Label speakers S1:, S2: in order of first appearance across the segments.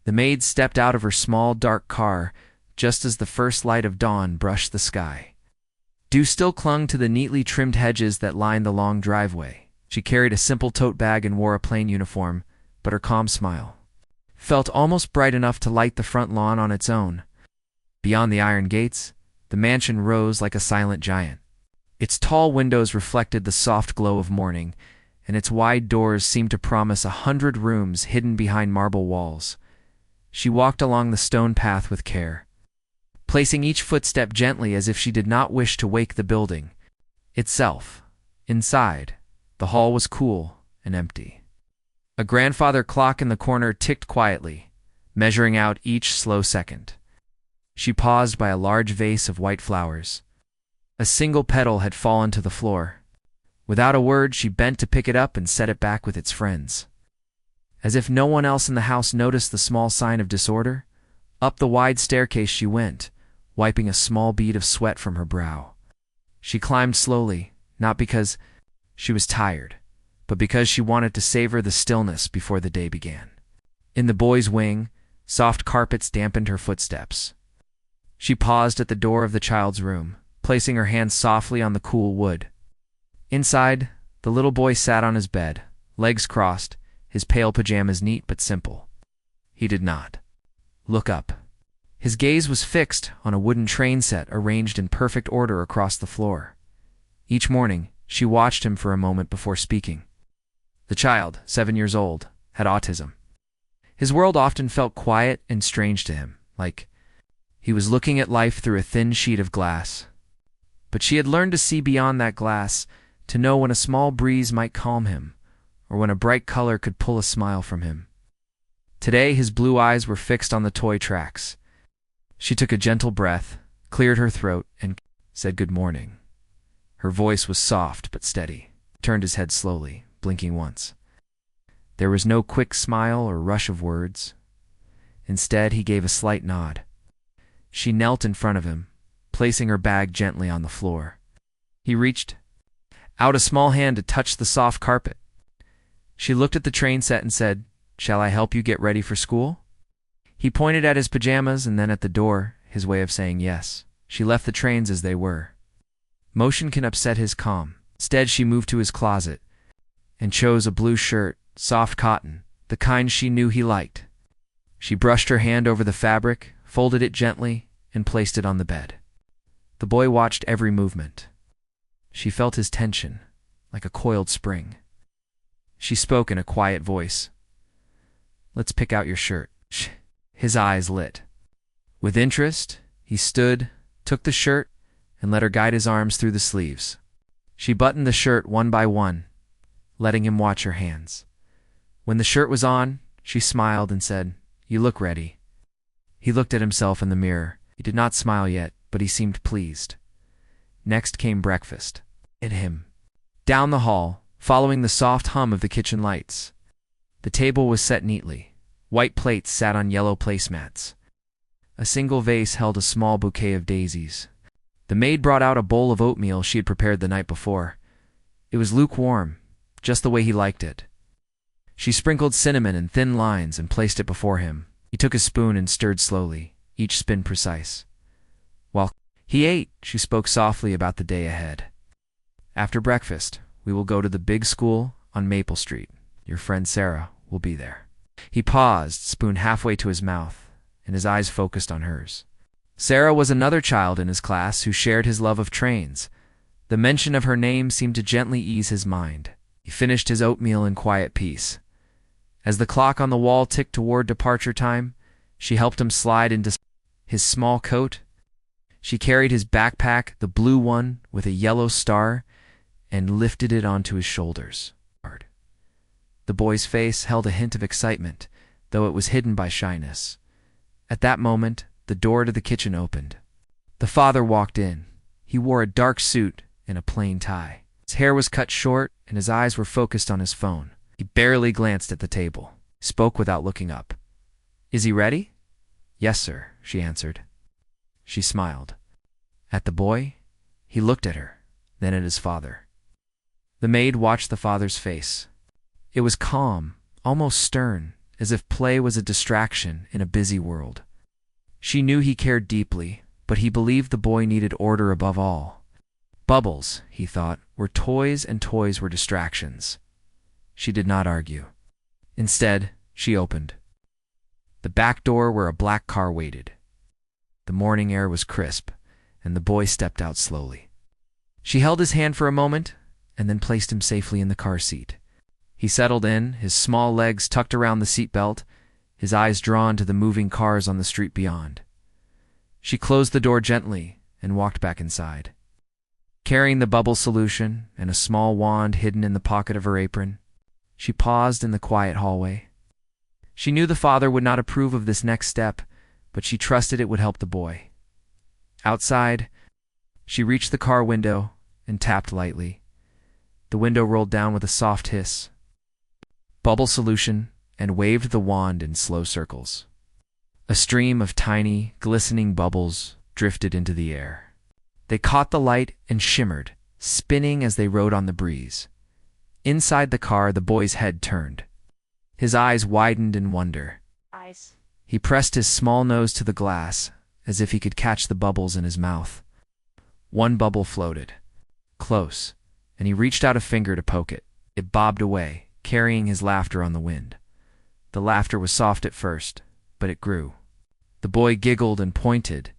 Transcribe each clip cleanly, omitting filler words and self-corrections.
S1: The maid stepped out of her small, dark car just as the first light of dawn brushed the sky. Dew still clung to the neatly trimmed hedges that lined the long driveway. She carried a simple tote bag and wore a plain uniform, but her calm smile felt almost bright enough to light the front lawn on its own. Beyond the iron gates, the mansion rose like a silent giant. Its tall windows reflected the soft glow of morning, and its wide doors seemed to promise 100 rooms hidden behind marble walls. She walked along the stone path with care, placing each footstep gently as if she did not wish to wake the building itself. Inside, the hall was cool and empty. A grandfather clock in the corner ticked quietly, measuring out each slow second. She paused by a large vase of white flowers. A single petal had fallen to the floor. Without a word, she bent to pick it up and set it back with its friends. As if no one else in the house noticed the small sign of disorder, up the wide staircase she went, wiping a small bead of sweat from her brow. She climbed slowly, not because she was tired, but because she wanted to savor the stillness before the day began. In the boys' wing, soft carpets dampened her footsteps. She paused at the door of the child's room, placing her hands softly on the cool wood. Inside, the little boy sat on his bed, legs crossed, his pale pajamas neat but simple. He did not look up. His gaze was fixed on a wooden train set arranged in perfect order across the floor. Each morning, she watched him for a moment before speaking. The child, 7 years old, had autism. His world often felt quiet and strange to him, like he was looking at life through a thin sheet of glass. But she had learned to see beyond that glass, to know when a small breeze might calm him, or when a bright color could pull a smile from him. Today his blue eyes were fixed on the toy tracks. She took a gentle breath, cleared her throat, and said good morning. Her voice was soft but steady. Turned his head slowly, blinking once. There was no quick smile or rush of words. Instead, he gave a slight nod. She knelt in front of him, placing her bag gently on the floor. He reached out a small hand to touch the soft carpet. She looked at the train set and said, "Shall I help you get ready for school?" He pointed at his pajamas and then at the door, his way of saying yes. She left the trains as they were. Motion can upset his calm. Instead, she moved to his closet and chose a blue shirt, soft cotton, the kind she knew he liked. She brushed her hand over the fabric, folded it gently, and placed it on the bed. The boy watched every movement. She felt his tension, like a coiled spring. She spoke in a quiet voice. "Let's pick out your shirt." His eyes lit. With interest, he stood, took the shirt, and let her guide his arms through the sleeves. She buttoned the shirt one by one, letting him watch her hands. When the shirt was on, she smiled and said, "You look ready." He looked at himself in the mirror. He did not smile yet, but he seemed pleased. Next came breakfast. And him. Down the hall, following the soft hum of the kitchen lights. The table was set neatly. White plates sat on yellow placemats. A single vase held a small bouquet of daisies. The maid brought out a bowl of oatmeal she had prepared the night before. It was lukewarm, just the way he liked it. She sprinkled cinnamon in thin lines and placed it before him. He took a spoon and stirred slowly, each spin precise. While he ate, she spoke softly about the day ahead. "After breakfast, we will go to the big school on Maple Street. Your friend Sarah will be there." He paused, spoon halfway to his mouth, and his eyes focused on hers. Sarah was another child in his class who shared his love of trains. The mention of her name seemed to gently ease his mind. He finished his oatmeal in quiet peace. As the clock on the wall ticked toward departure time, she helped him slide into his small coat. She carried his backpack, the blue one with a yellow star, and lifted it onto his shoulders. The boy's face held a hint of excitement, though it was hidden by shyness. At that moment, the door to the kitchen opened. The father walked in. He wore a dark suit and a plain tie. His hair was cut short, and his eyes were focused on his phone. He barely glanced at the table, spoke without looking up. "Is he ready?" "Yes, sir," she answered. She smiled. At the boy, he looked at her, then at his father. The maid watched the father's face. It was calm, almost stern, as if play was a distraction in a busy world. She knew he cared deeply, but he believed the boy needed order above all. Bubbles, he thought, were toys and toys were distractions. She did not argue. Instead, she opened the back door where a black car waited. The morning air was crisp, and the boy stepped out slowly. She held his hand for a moment, and then placed him safely in the car seat. He settled in, his small legs tucked around the seatbelt, his eyes drawn to the moving cars on the street beyond. She closed the door gently and walked back inside. Carrying the bubble solution and a small wand hidden in the pocket of her apron, she paused in the quiet hallway. She knew the father would not approve of this next step, but she trusted it would help the boy. Outside, she reached the car window and tapped lightly. The window rolled down with a soft hiss. Bubble solution, and waved the wand in slow circles. A stream of tiny, glistening bubbles drifted into the air. They caught the light and shimmered, spinning as they rode on the breeze. Inside the car, the boy's head turned. His eyes widened in wonder. He pressed his small nose to the glass, as if he could catch the bubbles in his mouth. One bubble floated, close, and he reached out a finger to poke it. It bobbed away, carrying his laughter on the wind. The laughter was soft at first, but it grew. The boy giggled and pointed.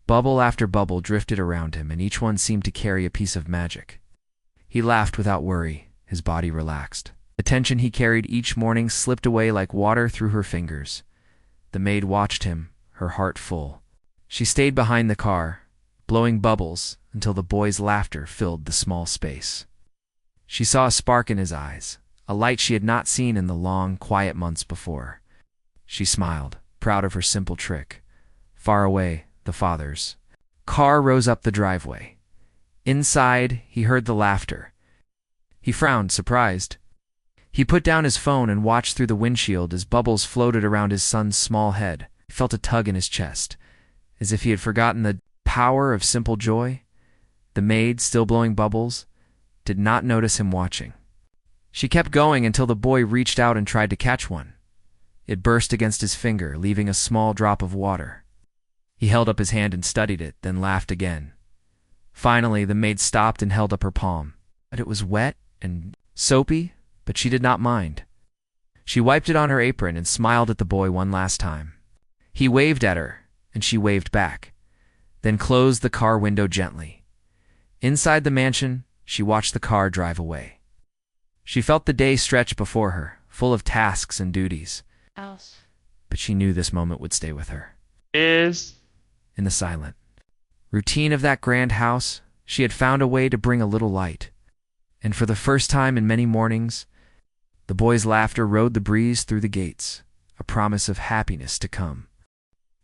S1: Bubble after bubble drifted around him, and each one seemed to carry a piece of magic. He laughed without worry, his body relaxed. The tension he carried each morning slipped away like water through her fingers. The maid watched him, her heart full. She stayed behind the car, blowing bubbles until the boy's laughter filled the small space. She saw a spark in his eyes, a light she had not seen in the long, quiet months before. She smiled, proud of her simple trick. Far away, the father's car rose up the driveway. Inside, he heard the laughter. He frowned, surprised. He put down his phone and watched through the windshield as bubbles floated around his son's small head. He felt a tug in his chest, as if he had forgotten the power of simple joy. The maid, still blowing bubbles, did not notice him watching. She kept going until the boy reached out and tried to catch one. It burst against his finger, leaving a small drop of water. He held up his hand and studied it, then laughed again. Finally, the maid stopped and held up her palm. But it was wet and soapy, but she did not mind. She wiped it on her apron and smiled at the boy one last time. He waved at her, and she waved back, then closed the car window gently. Inside the mansion, she watched the car drive away. She felt the day stretch before her, full of tasks and duties. But she knew this moment would stay with her. In the silent routine of that grand house, she had found a way to bring a little light. And for the first time in many mornings, the boy's laughter rode the breeze through the gates, a promise of happiness to come.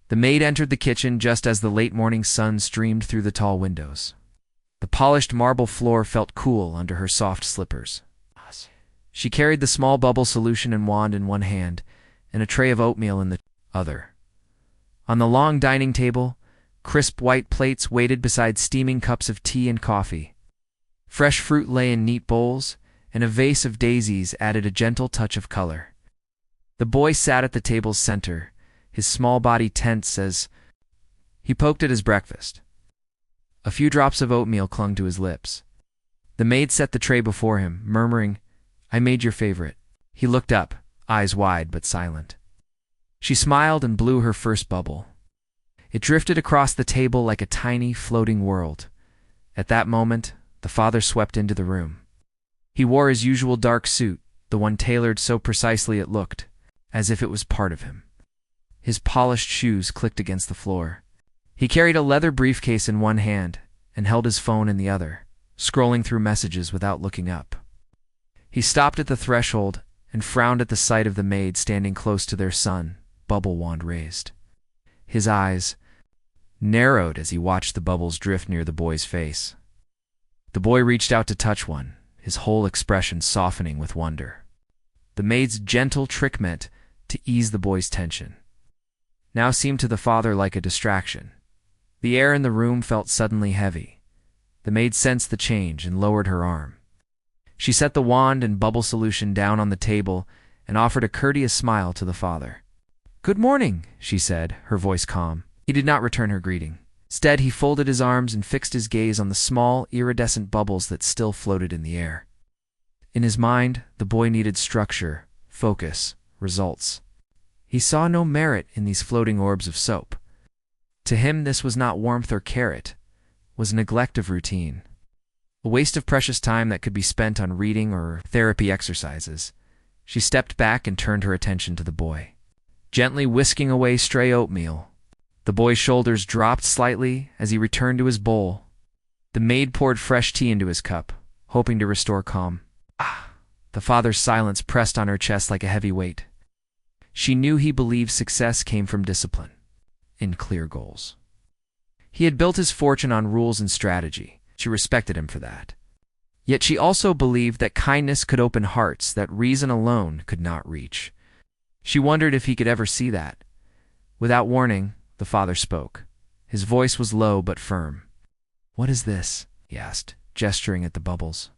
S1: The maid entered the kitchen just as the late morning sun streamed through the tall windows. The polished marble floor felt cool under her soft slippers. She carried the small bubble solution and wand in one hand, and a tray of oatmeal in the other. On the long dining table, crisp white plates waited beside steaming cups of tea and coffee. Fresh fruit lay in neat bowls, and a vase of daisies added a gentle touch of color. The boy sat at the table's center, his small body tense as he poked at his breakfast. A few drops of oatmeal clung to his lips. The maid set the tray before him, murmuring, "I made your favorite." He looked up, eyes wide but silent. She smiled and blew her first bubble. It drifted across the table like a tiny, floating world. At that moment, the father swept into the room. He wore his usual dark suit, the one tailored so precisely it looked, as if it was part of him. His polished shoes clicked against the floor. He carried a leather briefcase in one hand and held his phone in the other, scrolling through messages without looking up. He stopped at the threshold and frowned at the sight of the maid standing close to their son, bubble wand raised. His eyes narrowed as he watched the bubbles drift near the boy's face. The boy reached out to touch one, his whole expression softening with wonder. The maid's gentle trick meant to ease the boy's tension. Now seemed to the father like a distraction. The air in the room felt suddenly heavy. The maid sensed the change and lowered her arm. She set the wand and bubble solution down on the table and offered a courteous smile to the father. "Good morning," she said, her voice calm. He did not return her greeting. Instead, he folded his arms and fixed his gaze on the small, iridescent bubbles that still floated in the air. In his mind, the boy needed structure, focus, results. He saw no merit in these floating orbs of soap. To him, this was not warmth or carrot, was neglect of routine. A waste of precious time that could be spent on reading or therapy exercises. She stepped back and turned her attention to the boy, gently whisking away stray oatmeal. The boy's shoulders dropped slightly as he returned to his bowl. The maid poured fresh tea into his cup, hoping to restore calm. The father's silence pressed on her chest like a heavy weight. She knew he believed success came from discipline, in clear goals. He had built his fortune on rules and strategy. She respected him for that. Yet she also believed that kindness could open hearts that reason alone could not reach. She wondered if he could ever see that. Without warning, the father spoke. His voice was low but firm. "What is this?" he asked, gesturing at the bubbles.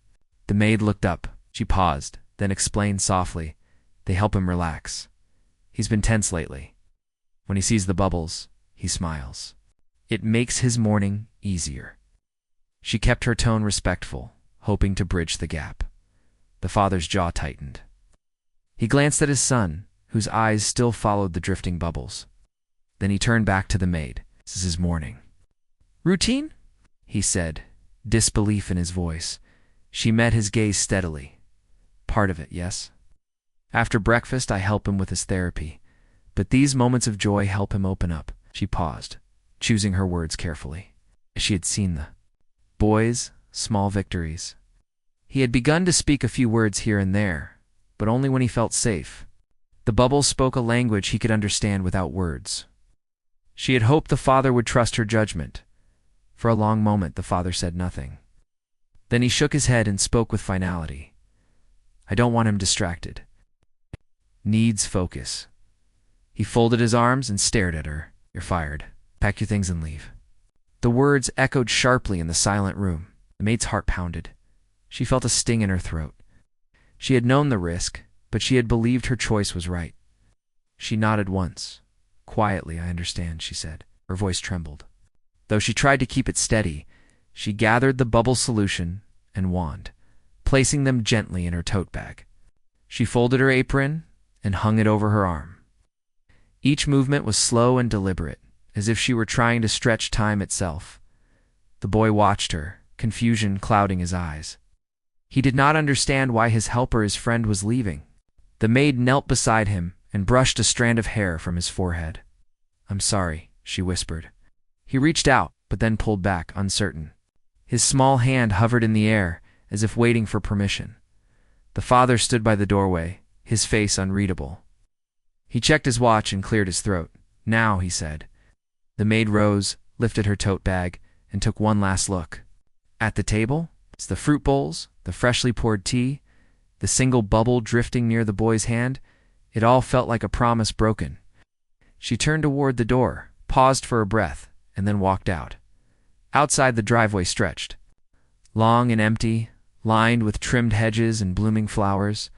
S1: The maid looked up. She paused, then explained softly, "They help him relax. He's been tense lately. When he sees the bubbles, he smiles. It makes his morning easier." She kept her tone respectful, hoping to bridge the gap. The father's jaw tightened. He glanced at his son, whose eyes still followed the drifting bubbles. Then he turned back to the maid. "This is his morning." "Routine?" he said, disbelief in his voice. She met his gaze steadily. "Part of it, yes. After breakfast, I help him with his therapy. But these moments of joy help him open up." She paused, choosing her words carefully. She had seen the boy's small victories. He had begun to speak a few words here and there, but only when he felt safe. The bubbles spoke a language he could understand without words. She had hoped the father would trust her judgment. For a long moment, the father said nothing. Then he shook his head and spoke with finality. "I don't want him distracted. Needs focus." He folded his arms and stared at her. "You're fired. Pack your things and leave." The words echoed sharply in the silent room. The maid's heart pounded. She felt a sting in her throat. She had known the risk, but she had believed her choice was right. She nodded once. "Quietly, I understand," she said. Her voice trembled. Though she tried to keep it steady, she gathered the bubble solution and wand, placing them gently in her tote bag. She folded her apron and hung it over her arm. Each movement was slow and deliberate, as if she were trying to stretch time itself. The boy watched her, confusion clouding his eyes. He did not understand why his helper, his friend, was leaving. The maid knelt beside him and brushed a strand of hair from his forehead. "I'm sorry," she whispered. He reached out, but then pulled back, uncertain. His small hand hovered in the air, as if waiting for permission. The father stood by the doorway, his face unreadable. He checked his watch and cleared his throat. "Now," he said. The maid rose, lifted her tote bag, and took one last look. At the table, the fruit bowls, the freshly poured tea, the single bubble drifting near the boy's hand, it all felt like a promise broken. She turned toward the door, paused for a breath, and then walked out. Outside, the driveway stretched, long and empty, lined with trimmed hedges and blooming flowers.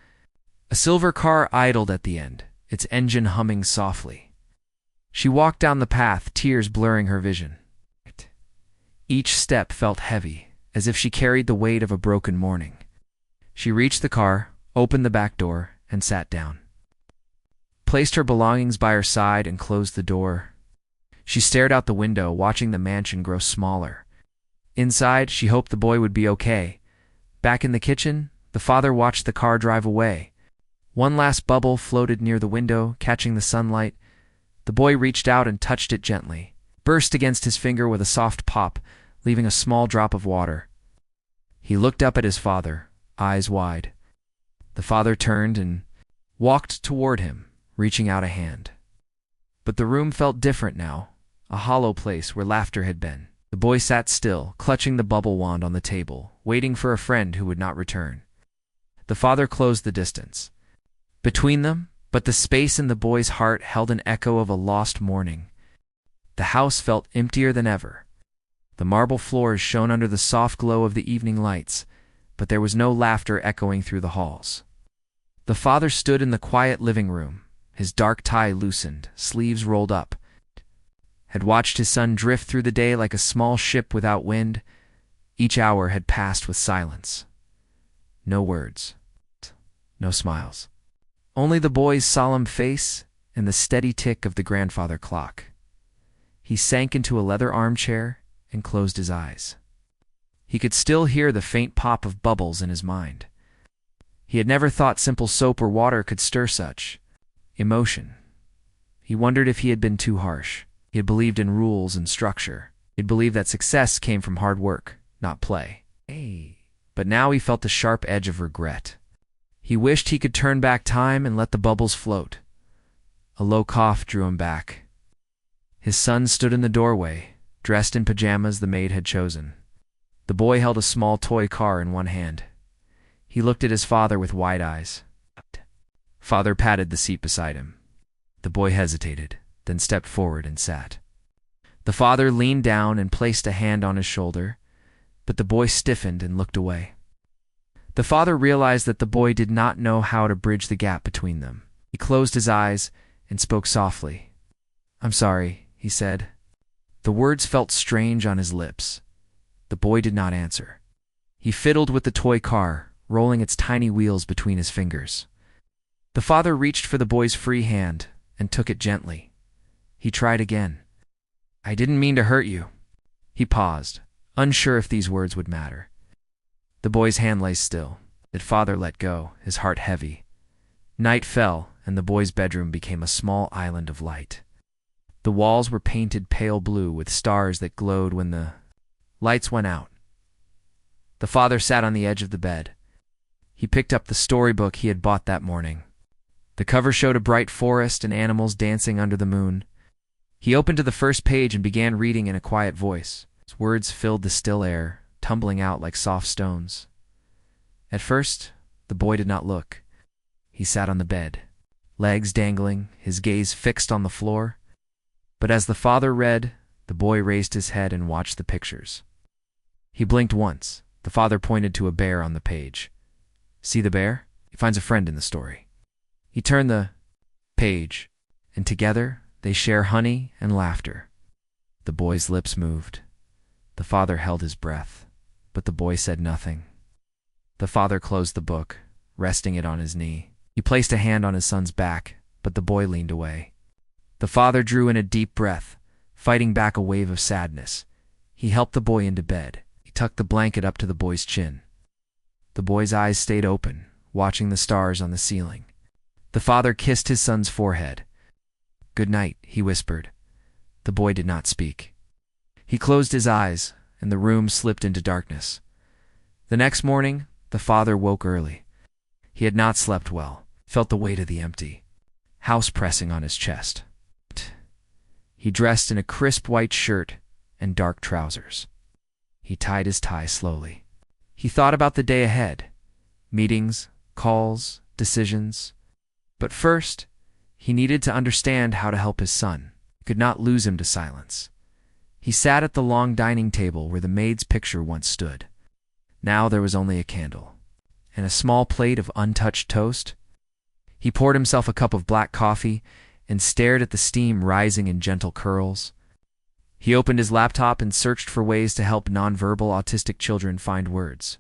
S1: A silver car idled at the end, its engine humming softly. She walked down the path, tears blurring her vision. Each step felt heavy, as if she carried the weight of a broken morning. She reached the car, opened the back door, and sat down. Placed her belongings by her side and closed the door. She stared out the window, watching the mansion grow smaller. Inside, she hoped the boy would be okay. Back in the kitchen, the father watched the car drive away. One last bubble floated near the window, catching the sunlight. The boy reached out and touched it gently, burst against his finger with a soft pop, leaving a small drop of water. He looked up at his father, eyes wide. The father turned and walked toward him, reaching out a hand. But the room felt different now, a hollow place where laughter had been. The boy sat still, clutching the bubble wand on the table, waiting for a friend who would not return. The father closed the distance between them, but the space in the boy's heart held an echo of a lost morning. The house felt emptier than ever. The marble floors shone under the soft glow of the evening lights, but there was no laughter echoing through the halls. The father stood in the quiet living room, his dark tie loosened, sleeves rolled up, had watched his son drift through the day like a small ship without wind. Each hour had passed with silence. No words, no smiles. Only the boy's solemn face and the steady tick of the grandfather clock. He sank into a leather armchair and closed his eyes. He could still hear the faint pop of bubbles in his mind. He had never thought simple soap or water could stir such emotion. He wondered if he had been too harsh. He had believed in rules and structure. He had believed that success came from hard work, not play. But now he felt the sharp edge of regret. He wished he could turn back time and let the bubbles float. A low cough drew him back. His son stood in the doorway, dressed in pajamas the maid had chosen. The boy held a small toy car in one hand. He looked at his father with wide eyes. Father patted the seat beside him. The boy hesitated, then stepped forward and sat. The father leaned down and placed a hand on his shoulder, but the boy stiffened and looked away. The father realized that the boy did not know how to bridge the gap between them. He closed his eyes and spoke softly. "I'm sorry," he said. The words felt strange on his lips. The boy did not answer. He fiddled with the toy car, rolling its tiny wheels between his fingers. The father reached for the boy's free hand and took it gently. He tried again. "I didn't mean to hurt you." He paused, unsure if these words would matter. The boy's hand lay still. The father let go, his heart heavy. Night fell, and the boy's bedroom became a small island of light. The walls were painted pale blue with stars that glowed when the lights went out. The father sat on the edge of the bed. He picked up the storybook he had bought that morning. The cover showed a bright forest and animals dancing under the moon. He opened to the first page and began reading in a quiet voice. His words filled the still air, tumbling out like soft stones. At first, the boy did not look. He sat on the bed, legs dangling, his gaze fixed on the floor. But as the father read, the boy raised his head and watched the pictures. He blinked once. The father pointed to a bear on the page. "See the bear? He finds a friend in the story." He turned the page, and together they share honey and laughter. The boy's lips moved. The father held his breath, but the boy said nothing. The father closed the book, resting it on his knee. He placed a hand on his son's back, but the boy leaned away. The father drew in a deep breath, fighting back a wave of sadness. He helped the boy into bed. He tucked the blanket up to the boy's chin. The boy's eyes stayed open, watching the stars on the ceiling. The father kissed his son's forehead. "Good night," he whispered. The boy did not speak. He closed his eyes, and the room slipped into darkness. The next morning, the father woke early. He had not slept well, felt the weight of the empty house pressing on his chest. He dressed in a crisp white shirt and dark trousers. He tied his tie slowly. He thought about the day ahead, meetings, calls, decisions. But first, he needed to understand how to help his son. He could not lose him to silence. He sat at the long dining table where the maid's picture once stood. Now there was only a candle and a small plate of untouched toast. He poured himself a cup of black coffee and stared at the steam rising in gentle curls. He opened his laptop and searched for ways to help nonverbal autistic children find words.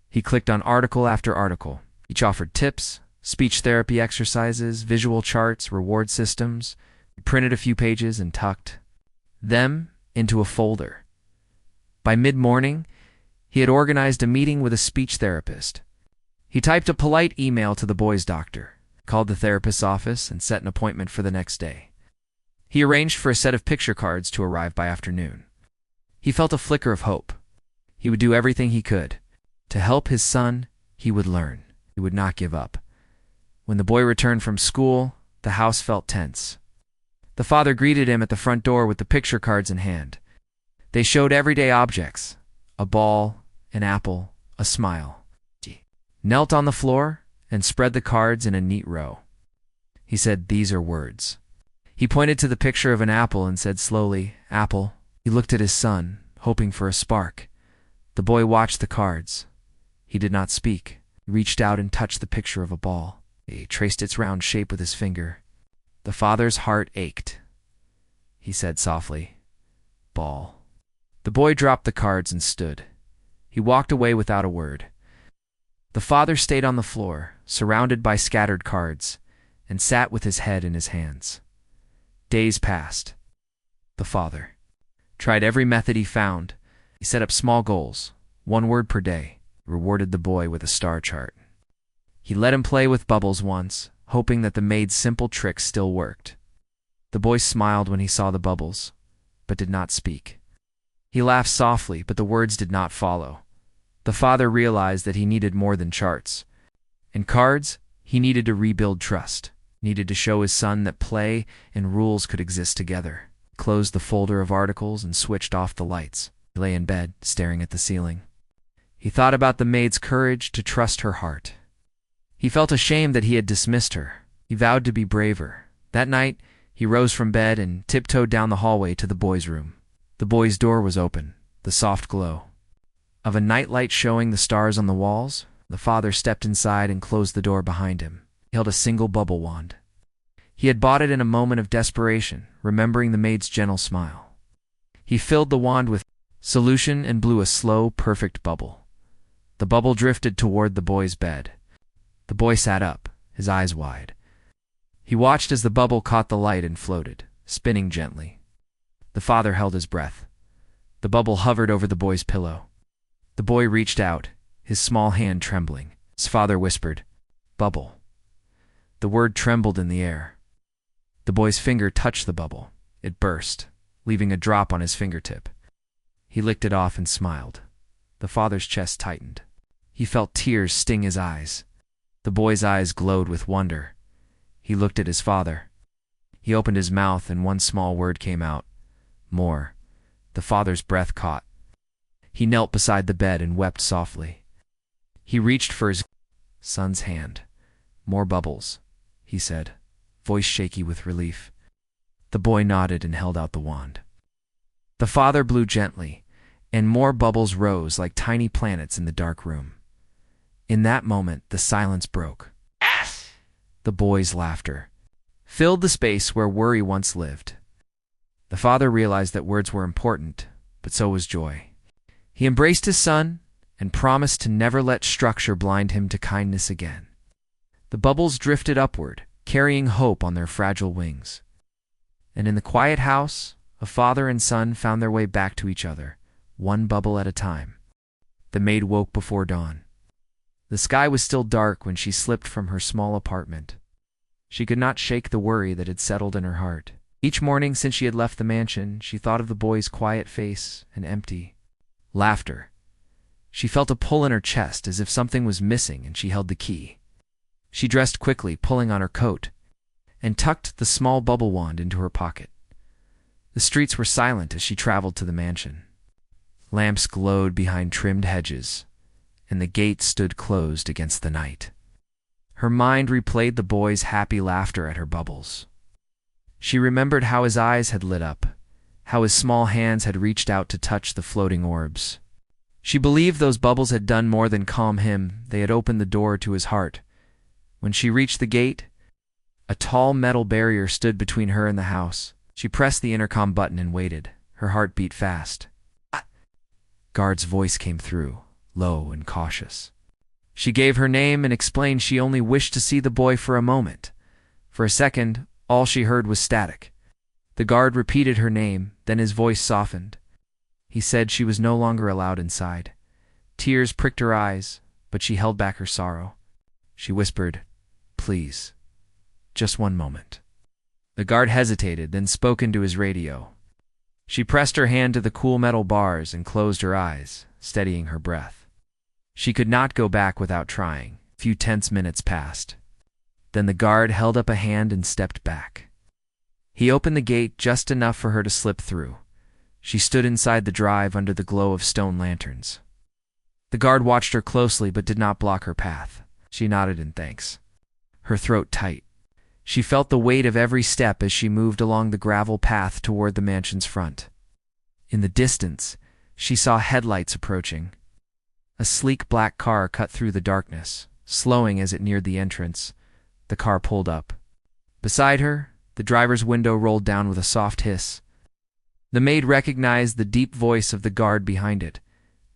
S1: He clicked on article after article. Each offered tips, speech therapy exercises, visual charts, reward systems. He printed a few pages and tucked them into a folder. By mid-morning, he had organized a meeting with a speech therapist. He typed a polite email to the boy's doctor, called the therapist's office, and set an appointment for the next day. He arranged for a set of picture cards to arrive by afternoon. He felt a flicker of hope. He would do everything he could. To help his son, he would learn. He would not give up. When the boy returned from school, the house felt tense. The father greeted him at the front door with the picture cards in hand. They showed everyday objects: a ball, an apple, a smile. He knelt on the floor and spread the cards in a neat row. He said, "These are words." He pointed to the picture of an apple and said slowly, "Apple." He looked at his son, hoping for a spark. The boy watched the cards. He did not speak. He reached out and touched the picture of a ball. He traced its round shape with his finger. The father's heart ached. He said softly, "Ball." The boy dropped the cards and stood. He walked away without a word. The father stayed on the floor, surrounded by scattered cards, and sat with his head in his hands. Days passed. The father tried every method he found. He set up small goals, 1 word per day, rewarded the boy with a star chart. He let him play with bubbles once, hoping that the maid's simple trick still worked. The boy smiled when he saw the bubbles, but did not speak. He laughed softly, but the words did not follow. The father realized that he needed more than charts. In cards, he needed to rebuild trust, needed to show his son that play and rules could exist together. He closed the folder of articles and switched off the lights. He lay in bed, staring at the ceiling. He thought about the maid's courage to trust her heart. He felt ashamed that he had dismissed her. He vowed to be braver. That night, he rose from bed and tiptoed down the hallway to the boy's room. The boy's door was open, the soft glow of a nightlight showing the stars on the walls. The father stepped inside and closed the door behind him. He held a single bubble wand. He had bought it in a moment of desperation, remembering the maid's gentle smile. He filled the wand with solution and blew a slow, perfect bubble. The bubble drifted toward the boy's bed. The boy sat up, his eyes wide. He watched as the bubble caught the light and floated, spinning gently. The father held his breath. The bubble hovered over the boy's pillow. The boy reached out, his small hand trembling. His father whispered, "Bubble." The word trembled in the air. The boy's finger touched the bubble. It burst, leaving a drop on his fingertip. He licked it off and smiled. The father's chest tightened. He felt tears sting his eyes. The boy's eyes glowed with wonder. He looked at his father. He opened his mouth and one small word came out. More. The father's breath caught. He knelt beside the bed and wept softly. He reached for his son's hand. "More bubbles," he said, voice shaky with relief. The boy nodded and held out the wand. The father blew gently, and more bubbles rose like tiny planets in the dark room. In that moment, the silence broke. The boy's laughter filled the space where worry once lived. The father realized that words were important, but so was joy. He embraced his son and promised to never let structure blind him to kindness again. The bubbles drifted upward, carrying hope on their fragile wings. And in the quiet house, a father and son found their way back to each other, 1 bubble at a time. The maid woke before dawn. The sky was still dark when she slipped from her small apartment. She could not shake the worry that had settled in her heart. Each morning since she had left the mansion, she thought of the boy's quiet face and empty laughter. She felt a pull in her chest as if something was missing and she held the key. She dressed quickly, pulling on her coat, and tucked the small bubble wand into her pocket. The streets were silent as she traveled to the mansion. Lamps glowed behind trimmed hedges, and the gate stood closed against the night. Her mind replayed the boy's happy laughter at her bubbles. She remembered how his eyes had lit up, how his small hands had reached out to touch the floating orbs. She believed those bubbles had done more than calm him, they had opened the door to his heart. When she reached the gate, a tall metal barrier stood between her and the house. She pressed the intercom button and waited. Her heart beat fast. Guard's voice came through, low and cautious. She gave her name and explained she only wished to see the boy for a moment. For a second, all she heard was static. The guard repeated her name, then his voice softened. He said she was no longer allowed inside. Tears pricked her eyes, but she held back her sorrow. She whispered, "Please, just 1 moment." The guard hesitated, then spoke into his radio. She pressed her hand to the cool metal bars and closed her eyes, steadying her breath. She could not go back without trying. A few tense minutes passed. Then the guard held up a hand and stepped back. He opened the gate just enough for her to slip through. She stood inside the drive under the glow of stone lanterns. The guard watched her closely but did not block her path. She nodded in thanks, her throat tight. She felt the weight of every step as she moved along the gravel path toward the mansion's front. In the distance, she saw headlights approaching. A sleek black car cut through the darkness, slowing as it neared the entrance. The car pulled up. Beside her, the driver's window rolled down with a soft hiss. The maid recognized the deep voice of the guard behind it,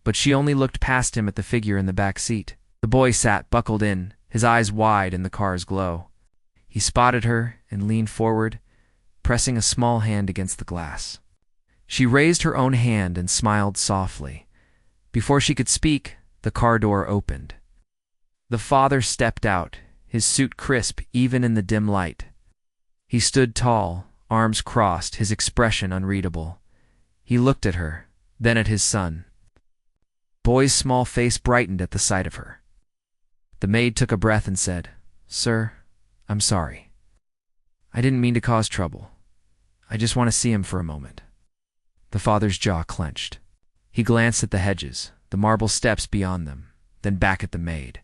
S1: but she only looked past him at the figure in the back seat. The boy sat buckled in, his eyes wide in the car's glow. He spotted her and leaned forward, pressing a small hand against the glass. She raised her own hand and smiled softly. Before she could speak, the car door opened. The father stepped out, his suit crisp even in the dim light. He stood tall, arms crossed, his expression unreadable. He looked at her, then at his son. Boy's small face brightened at the sight of her. The maid took a breath and said, "Sir, I'm sorry. I didn't mean to cause trouble. I just want to see him for a moment." The father's jaw clenched. He glanced at the hedges, the marble steps beyond them, then back at the maid.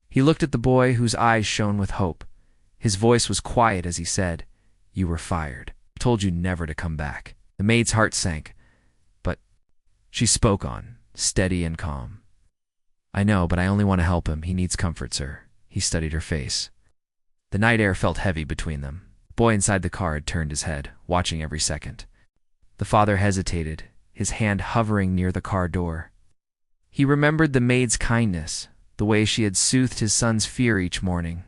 S1: He looked at the boy whose eyes shone with hope. His voice was quiet as he said, "You were fired. I told you never to come back." The maid's heart sank, but she spoke on, steady and calm. "I know, but I only want to help him. He needs comfort, sir." He studied her face. The night air felt heavy between them. The boy inside the car had turned his head, watching every second. The father hesitated, his hand hovering near the car door. He remembered the maid's kindness, the way she had soothed his son's fear each morning.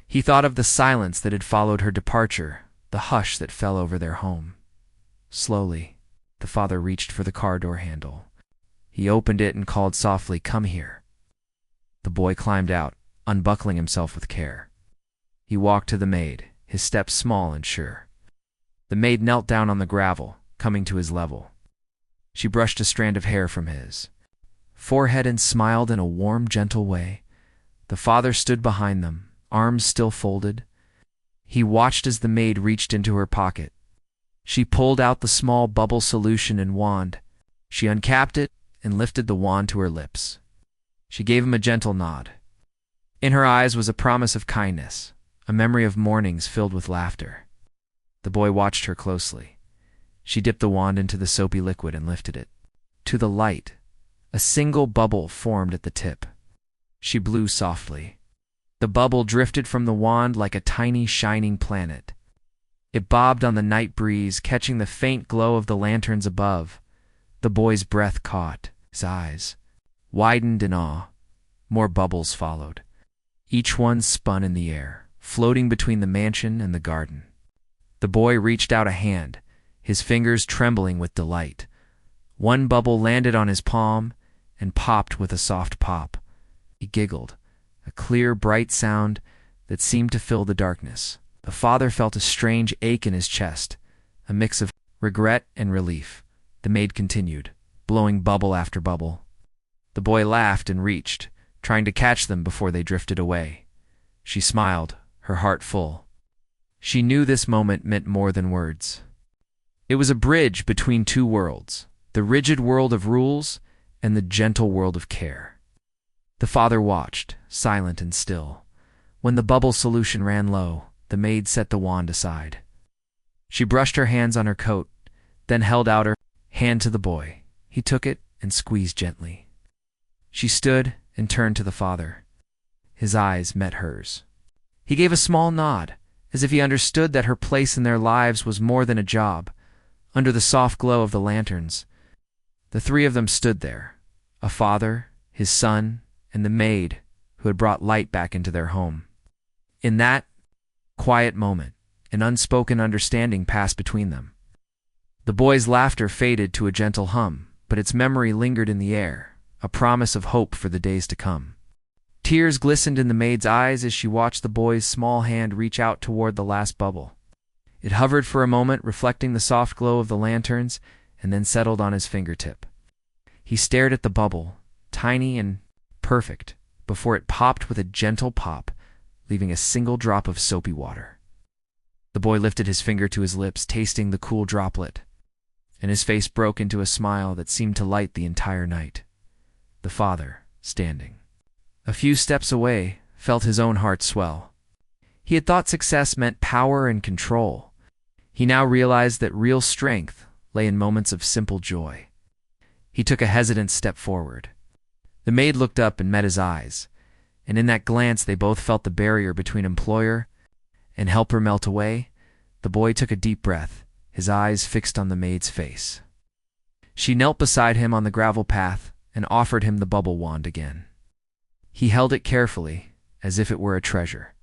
S1: He thought of the silence that had followed her departure, the hush that fell over their home. Slowly, the father reached for the car door handle. He opened it and called softly, "Come here." The boy climbed out, unbuckling himself with care. He walked to the maid, his steps small and sure. The maid knelt down on the gravel, coming to his level. She brushed a strand of hair from his forehead and smiled in a warm, gentle way. The father stood behind them, arms still folded. He watched as the maid reached into her pocket. She pulled out the small bubble solution and wand. She uncapped it and lifted the wand to her lips. She gave him a gentle nod. In her eyes was a promise of kindness, a memory of mornings filled with laughter. The boy watched her closely. She dipped the wand into the soapy liquid and lifted it. To the light, a single bubble formed at the tip. She blew softly. The bubble drifted from the wand like a tiny, shining planet. It bobbed on the night breeze, catching the faint glow of the lanterns above. The boy's breath caught. His eyes widened in awe. More bubbles followed. Each one spun in the air, floating between the mansion and the garden. The boy reached out a hand, his fingers trembling with delight. One bubble landed on his palm and popped with a soft pop. He giggled, a clear, bright sound that seemed to fill the darkness. The father felt a strange ache in his chest, a mix of regret and relief. The maid continued, blowing bubble after bubble. The boy laughed and reached, trying to catch them before they drifted away. She smiled, her heart full. She knew this moment meant more than words. It was a bridge between two worlds, the rigid world of rules and the gentle world of care. The father watched, silent and still. When the bubble solution ran low, the maid set the wand aside. She brushed her hands on her coat, then held out her hand to the boy. He took it and squeezed gently. She stood and turned to the father. His eyes met hers. He gave a small nod, as if he understood that her place in their lives was more than a job. Under the soft glow of the lanterns, the three of them stood there, a father, his son, and the maid who had brought light back into their home. In that quiet moment, an unspoken understanding passed between them. The boy's laughter faded to a gentle hum, but its memory lingered in the air, a promise of hope for the days to come. Tears glistened in the maid's eyes as she watched the boy's small hand reach out toward the last bubble. It hovered for a moment, reflecting the soft glow of the lanterns, and then settled on his fingertip. He stared at the bubble, tiny and perfect, before it popped with a gentle pop, leaving a single drop of soapy water. The boy lifted his finger to his lips, tasting the cool droplet, and his face broke into a smile that seemed to light the entire night. The father, standing a few steps away, felt his own heart swell. He had thought success meant power and control. He now realized that real strength lay in moments of simple joy. He took a hesitant step forward. The maid looked up and met his eyes, and in that glance they both felt the barrier between employer and helper melt away. The boy took a deep breath, his eyes fixed on the maid's face. She knelt beside him on the gravel path and offered him the bubble wand again. He held it carefully, as if it were a treasure.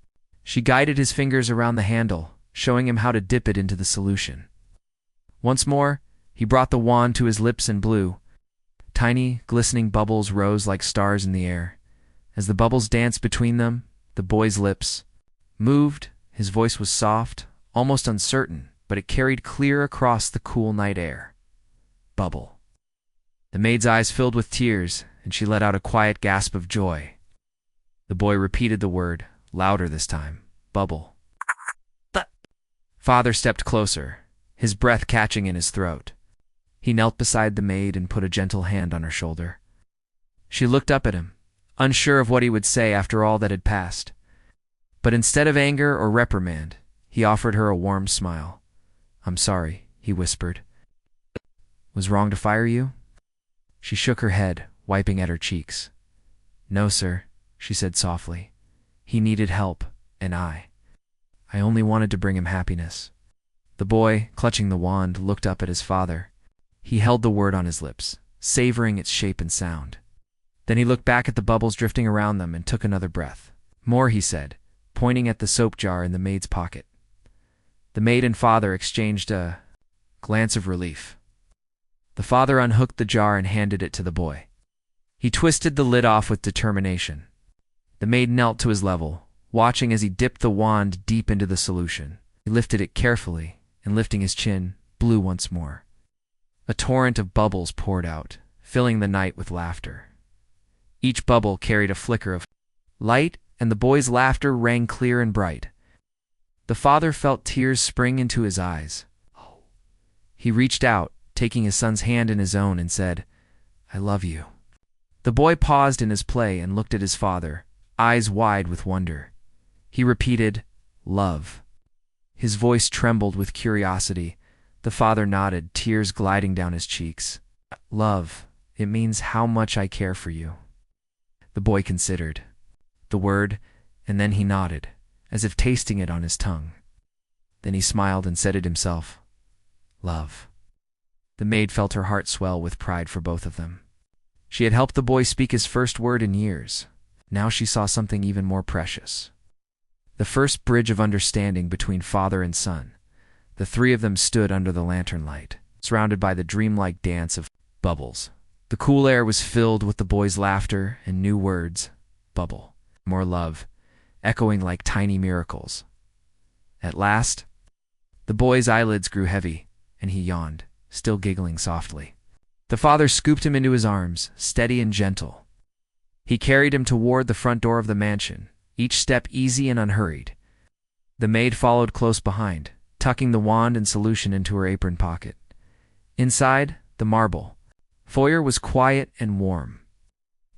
S1: She guided his fingers around the handle, showing him how to dip it into the solution. Once more, he brought the wand to his lips and blew. Tiny, glistening bubbles rose like stars in the air. As the bubbles danced between them, the boy's lips moved. His voice was soft, almost uncertain, but it carried clear across the cool night air. Bubble. The maid's eyes filled with tears, and she let out a quiet gasp of joy. The boy repeated the word, louder this time. Bubble. Father stepped closer, his breath catching in his throat. He knelt beside the maid and put a gentle hand on her shoulder. She looked up at him, unsure of what he would say after all that had passed. But instead of anger or reprimand, he offered her a warm smile. "I'm sorry," he whispered. "Was wrong to fire you?" She shook her head, wiping at her cheeks. "No, sir," she said softly. "He needed help, and I only wanted to bring him happiness." The boy, clutching the wand, looked up at his father. He held the word on his lips, savoring its shape and sound. Then he looked back at the bubbles drifting around them and took another breath. "More," he said, pointing at the soap jar in the maid's pocket. The maid and father exchanged a glance of relief. The father unhooked the jar and handed it to the boy. He twisted the lid off with determination. The maid knelt to his level, watching as he dipped the wand deep into the solution. He lifted it carefully, and lifting his chin, blew once more. A torrent of bubbles poured out, filling the night with laughter. Each bubble carried a flicker of light, and the boy's laughter rang clear and bright. The father felt tears spring into his eyes. He reached out, taking his son's hand in his own, and said, "I love you." The boy paused in his play and looked at his father, eyes wide with wonder. He repeated, "Love." His voice trembled with curiosity. The father nodded, tears gliding down his cheeks. "Love, it means how much I care for you." The boy considered the word, and then he nodded, as if tasting it on his tongue. Then he smiled and said it himself, "Love." The maid felt her heart swell with pride for both of them. She had helped the boy speak his first word in years. Now she saw something even more precious. The first bridge of understanding between father and son. The three of them stood under the lantern light, surrounded by the dreamlike dance of bubbles. The cool air was filled with the boy's laughter and new words. Bubble. More love, echoing like tiny miracles. At last, the boy's eyelids grew heavy, and he yawned, still giggling softly. The father scooped him into his arms, steady and gentle. He carried him toward the front door of the mansion, each step easy and unhurried. The maid followed close behind, tucking the wand and solution into her apron pocket. Inside, the marble foyer was quiet and warm.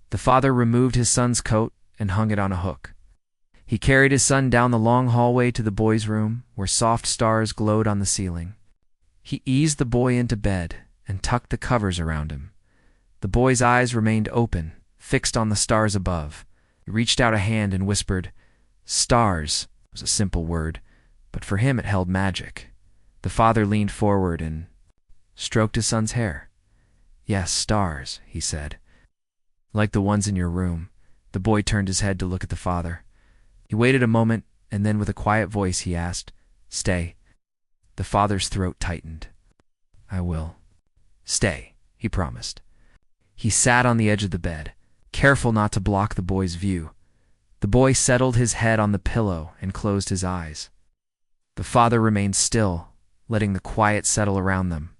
S1: The father removed his son's coat and hung it on a hook. He carried his son down the long hallway to the boy's room, where soft stars glowed on the ceiling. He eased the boy into bed and tucked the covers around him. The boy's eyes remained open, fixed on the stars above. He reached out a hand and whispered, "Stars." It was a simple word, but for him it held magic. The father leaned forward and stroked his son's hair. "Yes, stars," he said. "Like the ones in your room." The boy turned his head to look at the father. He waited a moment, and then with a quiet voice he asked, "Stay." The father's throat tightened. "I will." "Stay," he promised. He sat on the edge of the bed, careful not to block the boy's view. The boy settled his head on the pillow and closed his eyes. The father remained still, letting the quiet settle around them.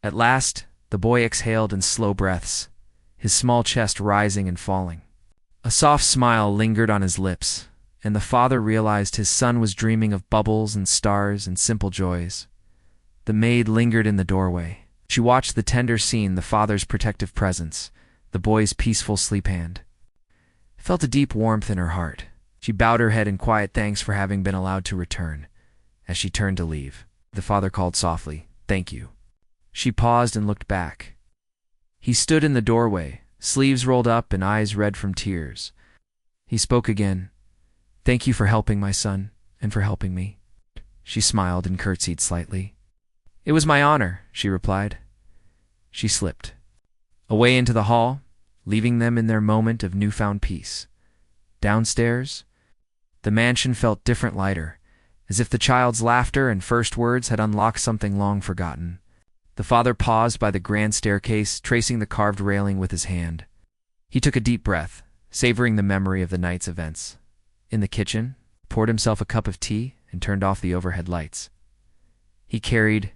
S1: At last, the boy exhaled in slow breaths, his small chest rising and falling. A soft smile lingered on his lips, and the father realized his son was dreaming of bubbles and stars and simple joys. The maid lingered in the doorway. She watched the tender scene, the father's protective presence, the boy's peaceful sleep hand. Felt a deep warmth in her heart. She bowed her head in quiet thanks for having been allowed to return. As she turned to leave, the father called softly, "Thank you." She paused and looked back. He stood in the doorway, sleeves rolled up and eyes red from tears. He spoke again. "Thank you for helping my son, and for helping me." She smiled and curtsied slightly. "It was my honor," she replied. She slipped away into the hall, leaving them in their moment of newfound peace. Downstairs, the mansion felt different, lighter, as if the child's laughter and first words had unlocked something long forgotten. The father paused by the grand staircase, tracing the carved railing with his hand. He took a deep breath, savoring the memory of the night's events. In the kitchen, poured himself a cup of tea and turned off the overhead lights. He carried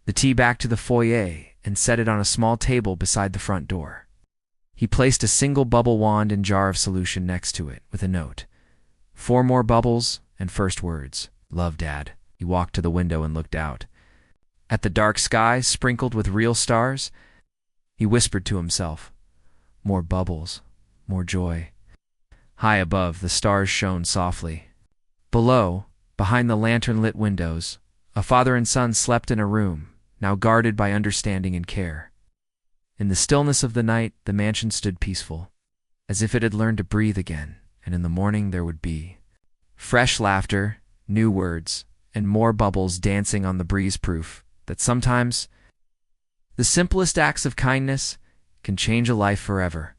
S1: the tea back to the foyer and set it on a small table beside the front door. He placed a single bubble wand and jar of solution next to it, with a note. 4 more bubbles and first words. "Love, Dad." He walked to the window and looked out. At the dark sky, sprinkled with real stars, he whispered to himself, "More bubbles, more joy." High above, the stars shone softly. Below, behind the lantern-lit windows, a father and son slept in a room, now guarded by understanding and care. In the stillness of the night, the mansion stood peaceful, as if it had learned to breathe again, and in the morning there would be fresh laughter, new words, and more bubbles dancing on the breeze, proof that sometimes the simplest acts of kindness can change a life forever.